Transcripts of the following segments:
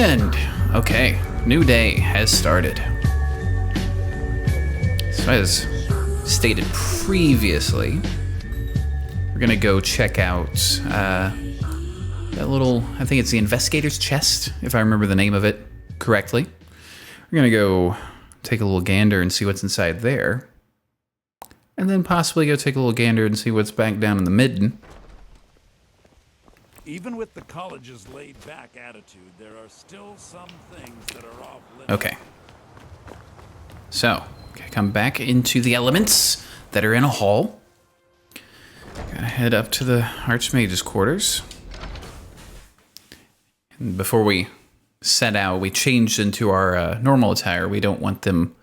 And, okay, new day has started. So as stated previously, we're gonna go check out that little, I think it's the Investigator's Chest, if I remember the name of it correctly. We're gonna go take a little gander and see what's inside there. And then possibly go take a little gander and see what's back down in the midden. Even with the college's laid-back attitude, there are still some things that are off limits. Okay. So, come back into the elements that are in a hall. Gotta head up to the Archmage's quarters. And before we set out, we changed into our normal attire. We don't want them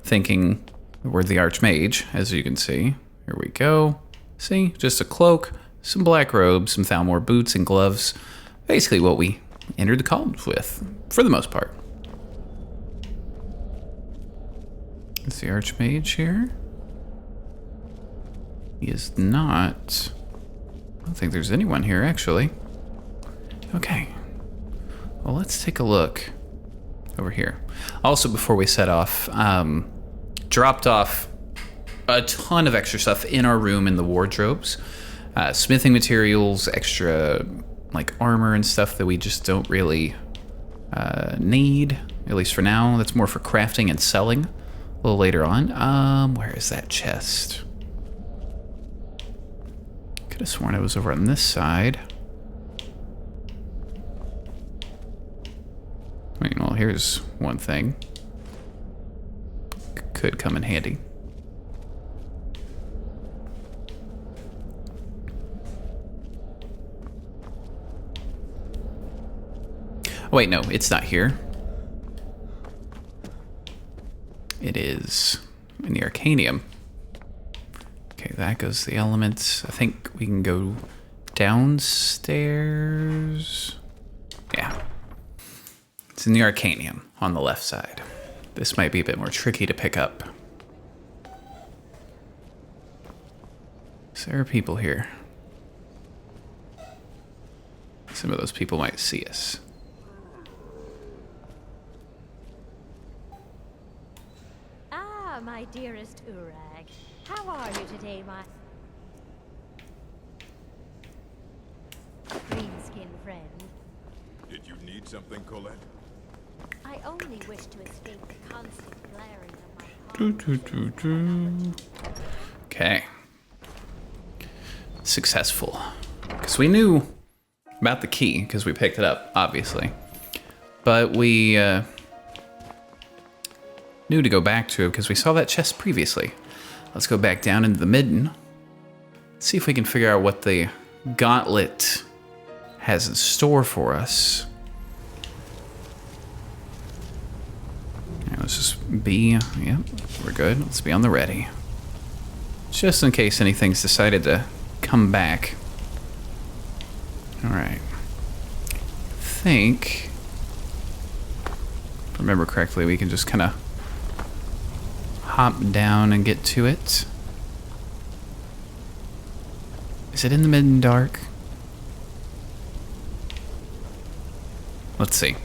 thinking we're the Archmage, as you can see. Here we go. See, just a cloak, some black robes, some Thalmor boots and gloves. Basically what we entered the college with, for the most part. Is the Archmage here? He is not. I don't think there's anyone here, actually. Okay. Well, let's take a look over here. Also, before we set off, dropped off a ton of extra stuff in our room in the wardrobes. Smithing materials, extra like armor and stuff that we just don't really need, at least for now. That's more for crafting and selling a little later on. Where is that chest? Could have sworn it was over on this side. I mean, well, here's one thing. Could come in handy. Oh, wait, no, it's not here. It is in the Arcanium. Okay, that goes the elements. I think we can go downstairs. Yeah. It's in the Arcanium on the left side. This might be a bit more tricky to pick up. So there are people here. Some of those people might see us. My dearest Urag, how are you today, my greenskin friend? Did you need something, Colette? I only wish to escape the constant blaring of my heart. Okay. Successful. Because we knew about the key, because we picked it up, obviously. But we knew to go back to it because we saw that chest previously. Let's go back down into the midden. See if we can figure out what the gauntlet has in store for us. All right, let's just be, yep, we're good. Let's be on the ready. Just in case anything's decided to come back. All right. I think, if I remember correctly, we can just kind of hop down and get to it. Is it in the midden dark? Let's see.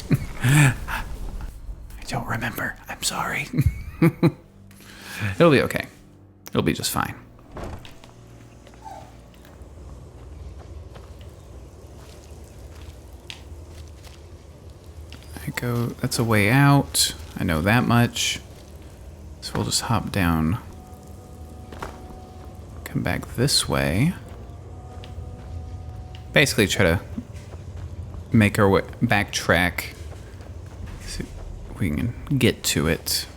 I don't remember. I'm sorry. It'll be okay. It'll be just fine. That's a way out. I know that much. So we'll just hop down, come back this way. Basically try to make our way, backtrack, see if we can get to it.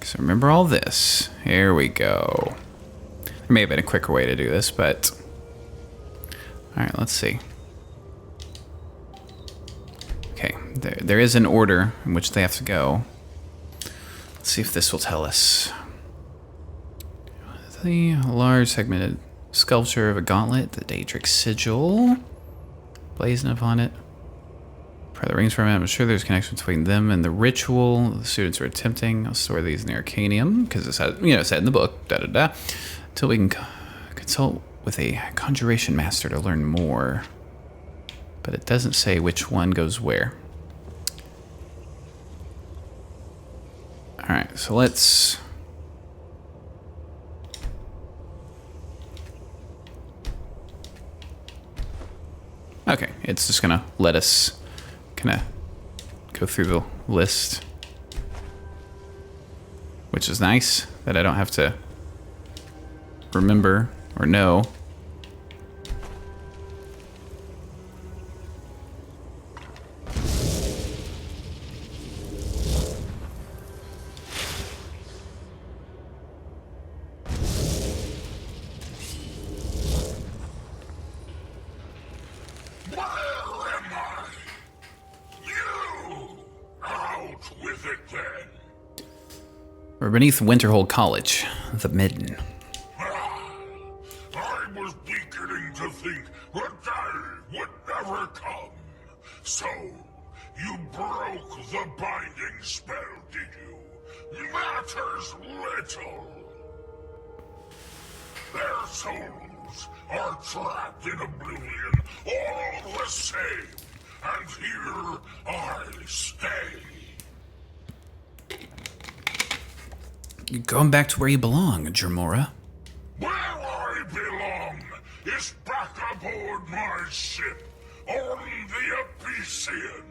So remember all this. Here we go. There may have been a quicker way to do this, but all right, let's see. Okay, there is an order in which they have to go. Let's see if this will tell us. The large segmented sculpture of a gauntlet, the Daedric sigil, blazoned upon it. Pry the rings from it. I'm sure there's a connection between them and the ritual the students are attempting. I'll store these in the Arcanium because it's, it said in the book. Until we can consult with a conjuration master to learn more. But it doesn't say which one goes where. Alright, so let's... Okay, it's just gonna let us kind of go through the list. Which is nice, that I don't have to remember or know. We're beneath Winterhold College, the Midden. I was beginning to think the day would never come. So, you broke the binding spell, did you? Matters little. Their souls are trapped in oblivion, all the same. And here I stay. You're going back to where you belong, Dremora. Where I belong is back aboard my ship on the Abyssian.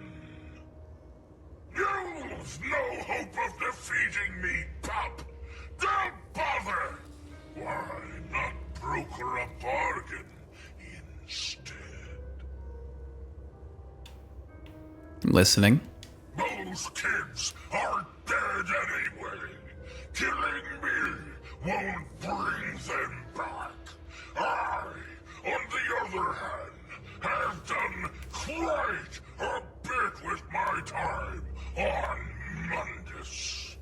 You've no hope of defeating me, pup. Don't bother. Why not broker a bargain instead? I'm listening. Those kids are dead anyway. Killing me won't bring them back. I, on the other hand, have done quite a bit with my time on Mundus.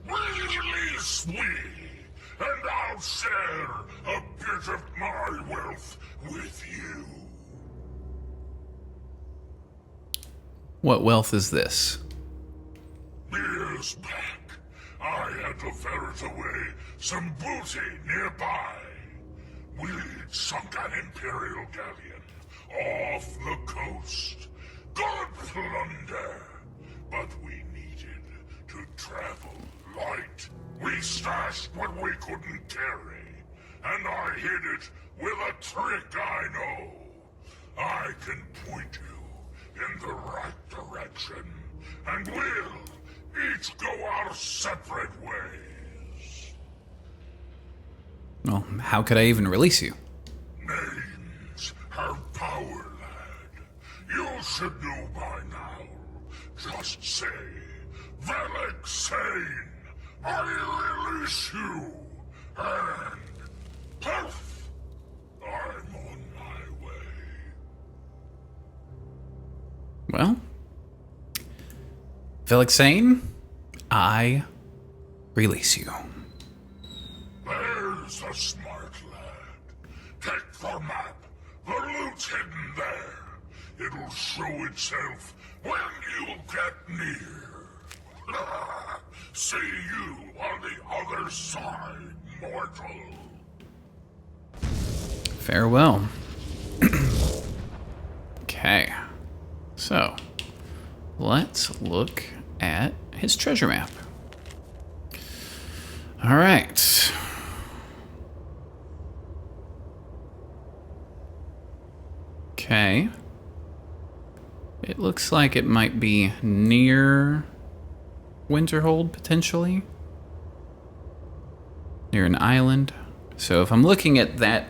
Release me, and I'll share a bit of my wealth with you. What wealth is this? Years back, I had to ferret away some booty nearby. We'd sunk an Imperial galleon off the coast. Good plunder, but we needed to travel light. We stashed what we couldn't carry, and I hid it with a trick I know. I can point you in the right direction, and we'll each go our separate ways. Well, how could I even release you? Names have power, lad. You should know by now. Just say, Velik Sane, I release you, and poof, I'm on my way. Well, Felixane, I release you. There's a smart lad. Take the map. The loot's hidden there. It'll show itself when you get near. See you on the other side, mortal. Farewell. Okay. So, let's look at his treasure map. All right. Okay. It looks like it might be near Winterhold, potentially. Near an island. So if I'm looking at that,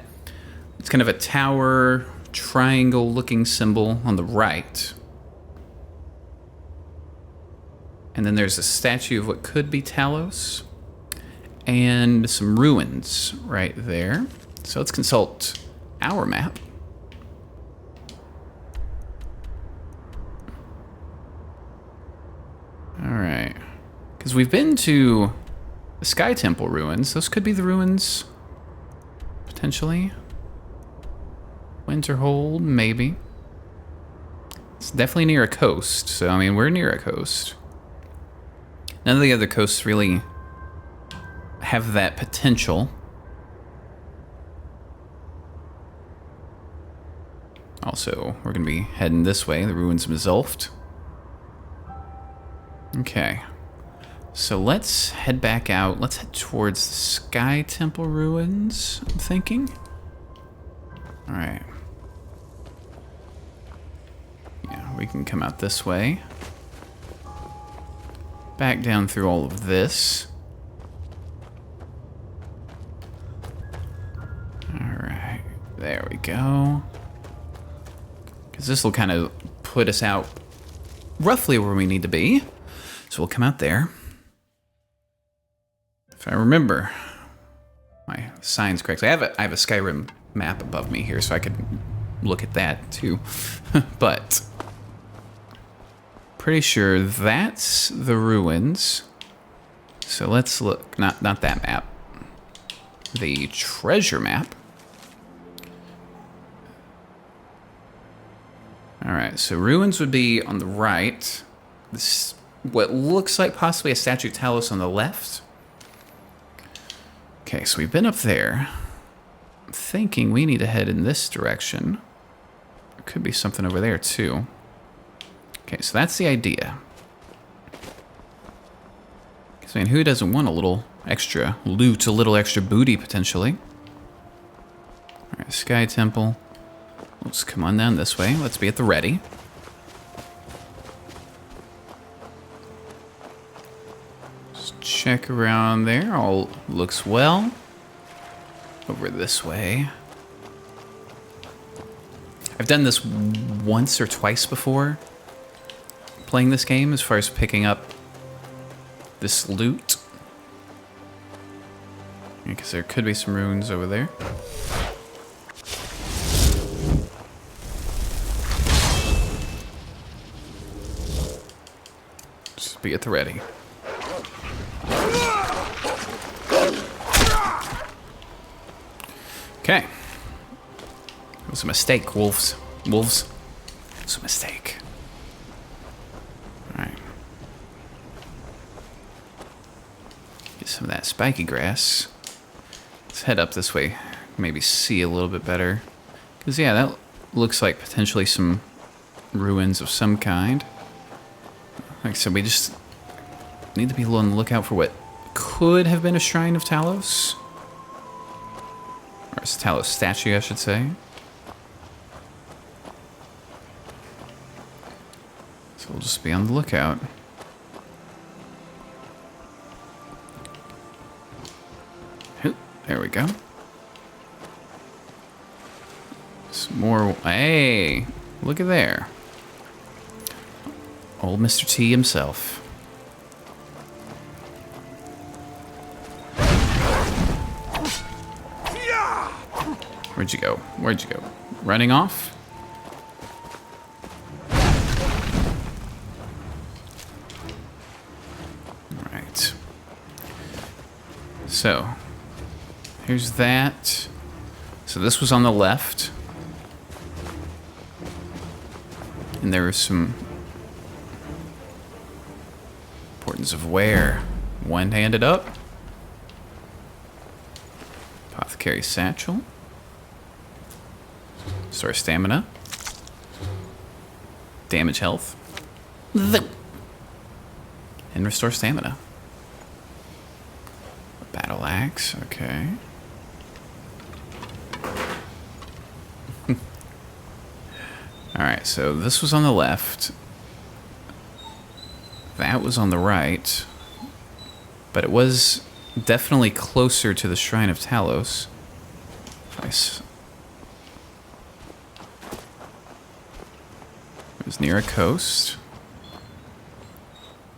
it's kind of a tower, triangle-looking symbol on the right. And then there's a statue of what could be Talos. And some ruins right there. So let's consult our map. Alright. Because we've been to the Sky Temple ruins. Those could be the ruins. Potentially. Winterhold, maybe. It's definitely near a coast. So, I mean, we're near a coast. None of the other coasts really have that potential. Also, we're going to be heading this way, the ruins of Zulft. Okay. So let's head back out. Let's head towards the Sky Temple ruins, I'm thinking. Alright. Yeah, we can come out this way. Back down through all of this. Alright, there we go. Because this will kind of put us out roughly where we need to be. So we'll come out there. If I remember my signs correctly. I have a Skyrim map above me here, so I could look at that too. But pretty sure that's the ruins. So let's look. Not that map. The treasure map. Alright, so ruins would be on the right. This, what looks like possibly a statue of Talos on the left. Okay, so we've been up there. I'm thinking we need to head in this direction. There could be something over there too. Okay, so that's the idea. I mean, who doesn't want a little extra loot, a little extra booty potentially? Alright, Sky Temple. Let's come on down this way. Let's be at the ready. Just check around there. All looks well. Over this way. I've done this once or twice before playing this game as far as picking up this loot. Because there could be some ruins over there. Just be at the ready. Okay. It was a mistake, wolves. Wolves. It was a mistake. Alright. Get some of that spiky grass. Let's head up this way. Maybe see a little bit better. Because, yeah, that looks like potentially some ruins of some kind. Like I said, we just need to be on the lookout for what could have been a shrine of Talos. Or a Talos statue, I should say. So we'll just be on the lookout. There we go. Some more. Hey, look at there. Old Mr. T himself. Where'd you go? Where'd you go? Running off? Alright. So, here's that. So this was on the left. And there was some importance of where. One-handed up. Apothecary satchel. Restore stamina. Damage health. And restore stamina. Battle axe, okay. Alright, so this was on the left. That was on the right. But it was definitely closer to the Shrine of Talos. It was near a coast.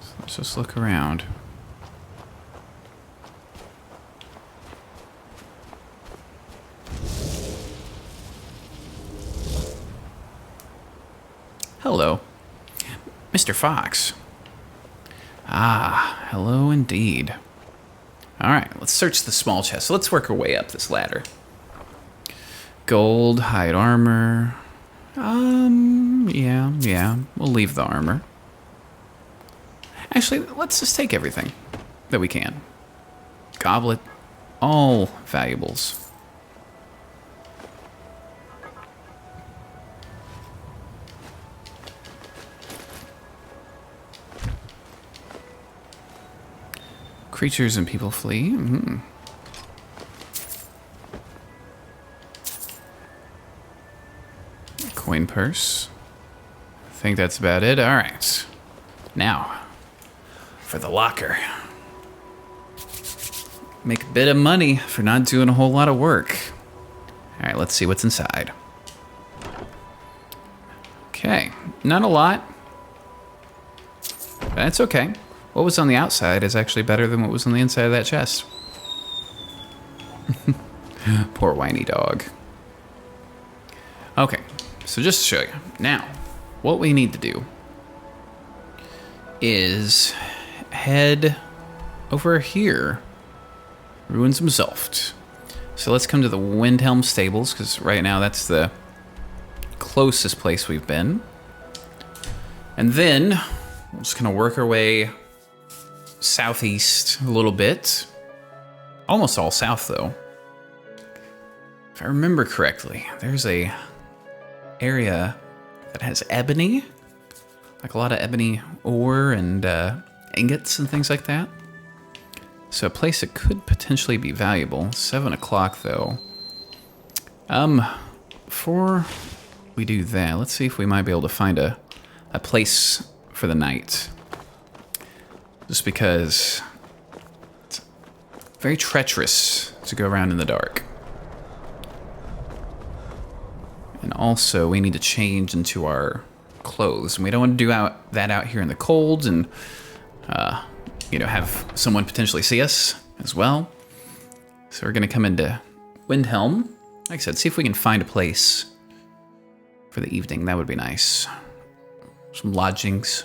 So let's just look around. Hello. Mr. Fox. Ah, hello indeed. Alright, let's search the small chest. So let's work our way up this ladder. Gold, hide armor. Yeah. We'll leave the armor. Actually, let's just take everything that we can. Goblet. All valuables. Creatures and people flee. Mm-hmm. Coin purse. I think that's about it. All right. Now, for the locker. Make a bit of money for not doing a whole lot of work. All right, let's see what's inside. Okay, not a lot. That's okay. What was on the outside is actually better than what was on the inside of that chest. Poor whiny dog. Okay, so just to show you. Now, what we need to do is head over here. Ruins himself. So let's come to the Windhelm stables, because right now that's the closest place we've been. And then we're just gonna work our way southeast a little bit. Almost all south though. If I remember correctly, there's a area that has ebony. Like a lot of ebony ore and ingots and things like that. So a place that could potentially be valuable. 7 o'clock though. Before we do that, let's see if we might be able to find a place for the night. Just because it's very treacherous to go around in the dark. And also we need to change into our clothes. And we don't want to do that out here in the cold and you know, have someone potentially see us as well. So we're gonna come into Windhelm. Like I said, see if we can find a place for the evening. That would be nice. Some lodgings.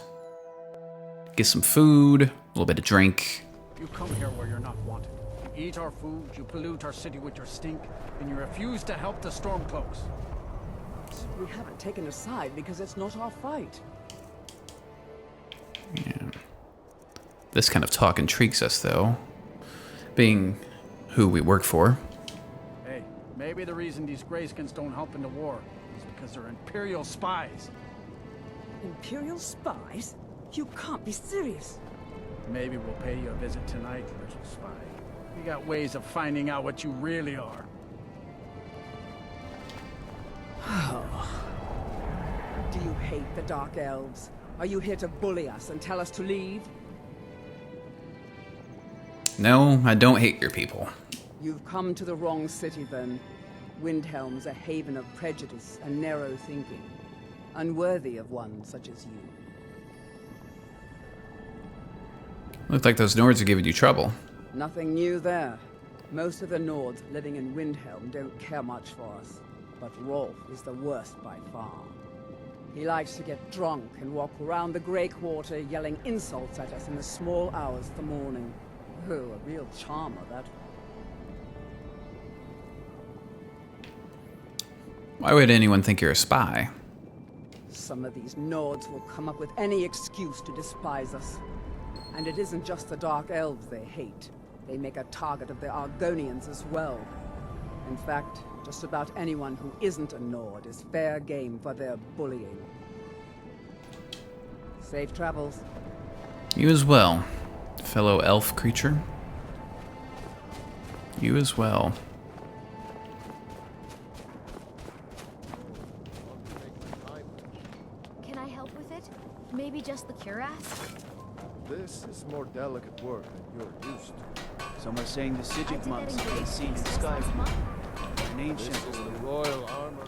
Get some food, a little bit of drink. You come here where you're not wanted. You eat our food, you pollute our city with your stink, and you refuse to help the Stormcloaks. We haven't taken a side because it's not our fight. Yeah. This kind of talk intrigues us, though, being who we work for. Hey, maybe the reason these Greyskins don't help in the war is because they're Imperial spies. Imperial spies? You can't be serious. Maybe we'll pay you a visit tonight, little spy. We got ways of finding out what you really are. Do you hate the Dark Elves? Are you here to bully us and tell us to leave? No, I don't hate your people. You've come to the wrong city, then. Windhelm's a haven of prejudice and narrow thinking, unworthy of one such as you. Looked like those Nords are giving you trouble. Nothing new there. Most of the Nords living in Windhelm don't care much for us, but Rolf is the worst by far. He likes to get drunk and walk around the Grey Quarter yelling insults at us in the small hours of the morning. Oh, a real charmer, that. Why would anyone think you're a spy? Some of these Nords will come up with any excuse to despise us. And it isn't just the Dark Elves they hate. They make a target of the Argonians as well. In fact, just about anyone who isn't a Nord is fair game for their bullying. Safe travels. You as well, fellow elf creature. You as well. Can I help with it? Maybe just the cuirass? This is more delicate work than you're used to. Some are saying the I Sigil did that monks in have been great seen in success last Skyrim. month. An ancient This is the order. royal armor.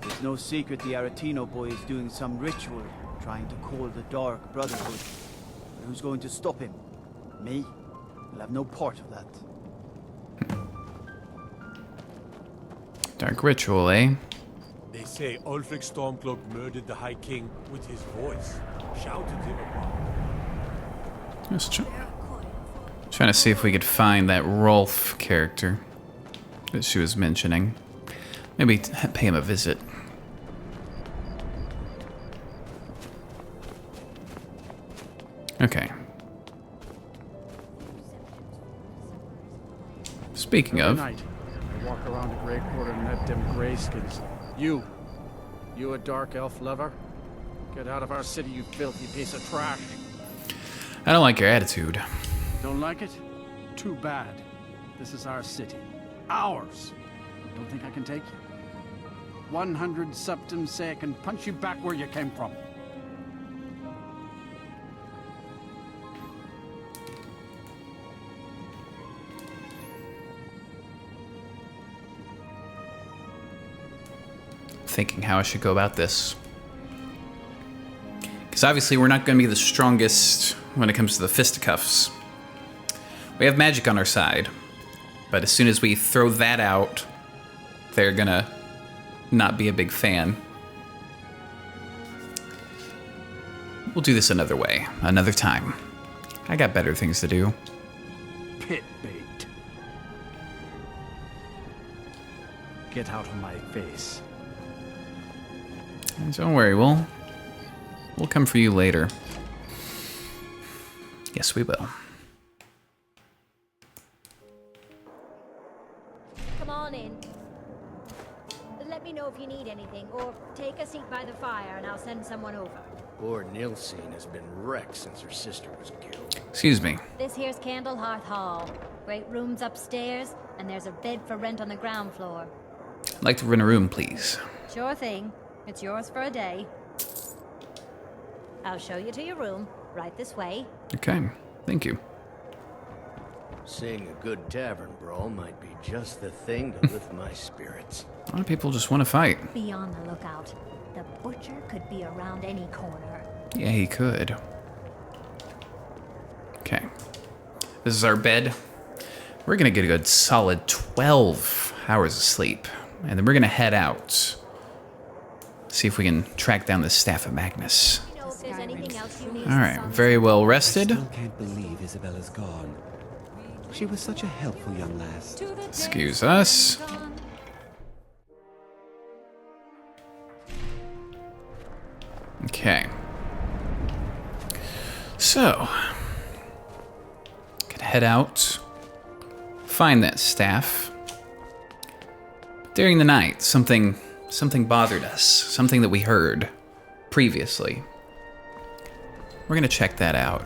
There's no secret the Aretino boy is doing some ritual, trying to call the Dark Brotherhood. But who's going to stop him? Me? I'll have no part of that. Dark ritual, eh? They say Ulfric Stormcloak murdered the High King with his voice. Shouted him upon. Just trying to see if we could find that Rolf character that she was mentioning. Maybe pay him a visit. Okay. Speaking Every of, night, I walk around the Grey Quarter and let them Greyskins. You a Dark Elf lover? Get out of our city, you filthy piece of trash. I don't like your attitude. Don't like it? Too bad. This is our city. Ours. Don't think I can take you. 100 septums say I can punch you back where you came from. Thinking how I should go about this. Because obviously we're not going to be the strongest when it comes to the fisticuffs. We have magic on our side, but as soon as we throw that out, they're gonna not be a big fan. We'll do this another way, another time. I got better things to do. Pit bait. Get out of my face. And don't worry, we'll come for you later. Yes, we will. Come on in. Let me know if you need anything, or take a seat by the fire and I'll send someone over. Poor Nilsine has been wrecked since her sister was killed. Excuse me. This here's Candlehearth Hall. Great rooms upstairs, and there's a bed for rent on the ground floor. I'd like to rent a room, please. Sure thing. It's yours for a day. I'll show you to your room, right this way. Okay, thank you. Seeing a good tavern brawl might be just the thing to lift my spirits. A lot of people just want to fight. Be on the lookout. The butcher could be around any corner. Yeah, he could. Okay. This is our bed. We're gonna get a good solid 12 hours of sleep. And then we're gonna head out. See if we can track down the Staff of Magnus. You know if there's anything else you need. Alright, very well rested. I still can't believe Isabella's gone. She was such a helpful young lass. Excuse us. Okay. So, could head out, find that staff. During the night, something bothered us, something that we heard previously. We're gonna check that out.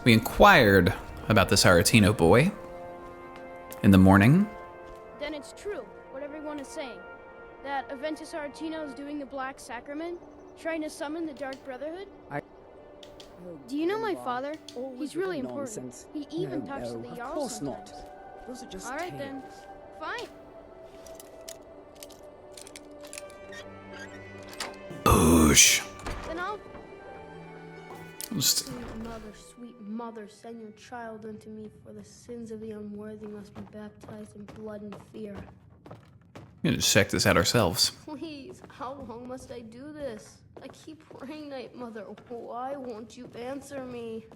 We inquired about this Aretino boy in the morning. Then it's true, what everyone is saying. That Aventus Aretino is doing the Black Sacrament, trying to summon the Dark Brotherhood? Do you know my father? He's really important. Nonsense. He even No, talks no, to the of Jarl course sometimes. not. Those are just Alright then. tales. Fine. Boosh. Then I'll... Just Sweet mother, send your child unto me, for the sins of the unworthy must be baptized in blood and fear. we're gonna just check this out ourselves. Please, how long must I do this? I keep praying, Night Mother. Why won't you answer me?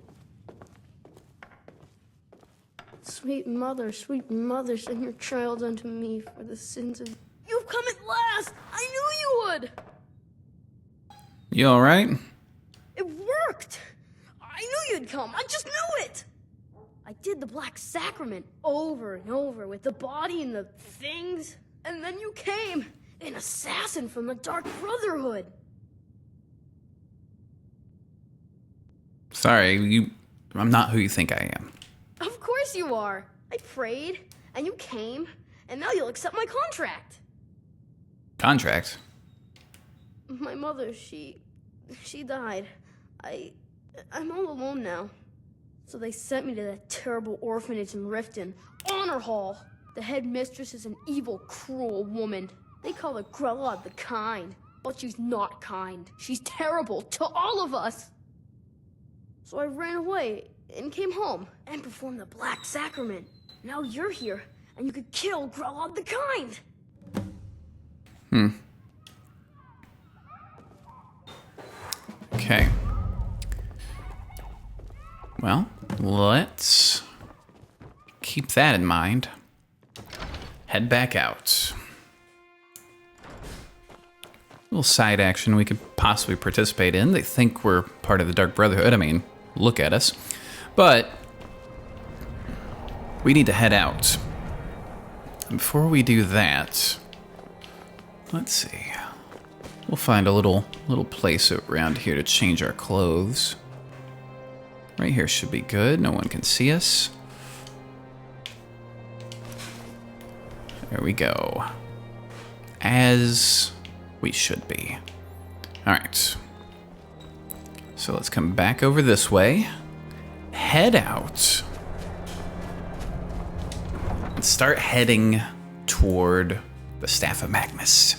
Sweet mother, send your child unto me for the sins of... You've come at last! I knew you would! You alright? It worked! I knew you'd come! I just knew it! I did the Black Sacrament over and over with the body and the things. And then you came! An assassin from the Dark Brotherhood! Sorry, I'm not who you think I am. Of course you are! I prayed, and you came, and now you'll accept my contract! Contract? My mother, she died. I'm all alone now. So they sent me to that terrible orphanage in Riften, Honor Hall. The headmistress is an evil, cruel woman. They call her Grelod the Kind, but she's not kind. She's terrible to all of us. So I ran away and came home and performed the Black Sacrament. Now you're here, and you could kill Grelod the Kind. Okay. Well, let's keep that in mind. Head back out. Little side action we could possibly participate in. They think we're part of the Dark Brotherhood. I mean, look at us. But we need to head out. And before we do that, let's see. We'll find a little place around here to change our clothes. Right here should be good. No one can see us. There we go. As we should be. All right. So let's come back over this way. Head out. And start heading toward the Staff of Magnus.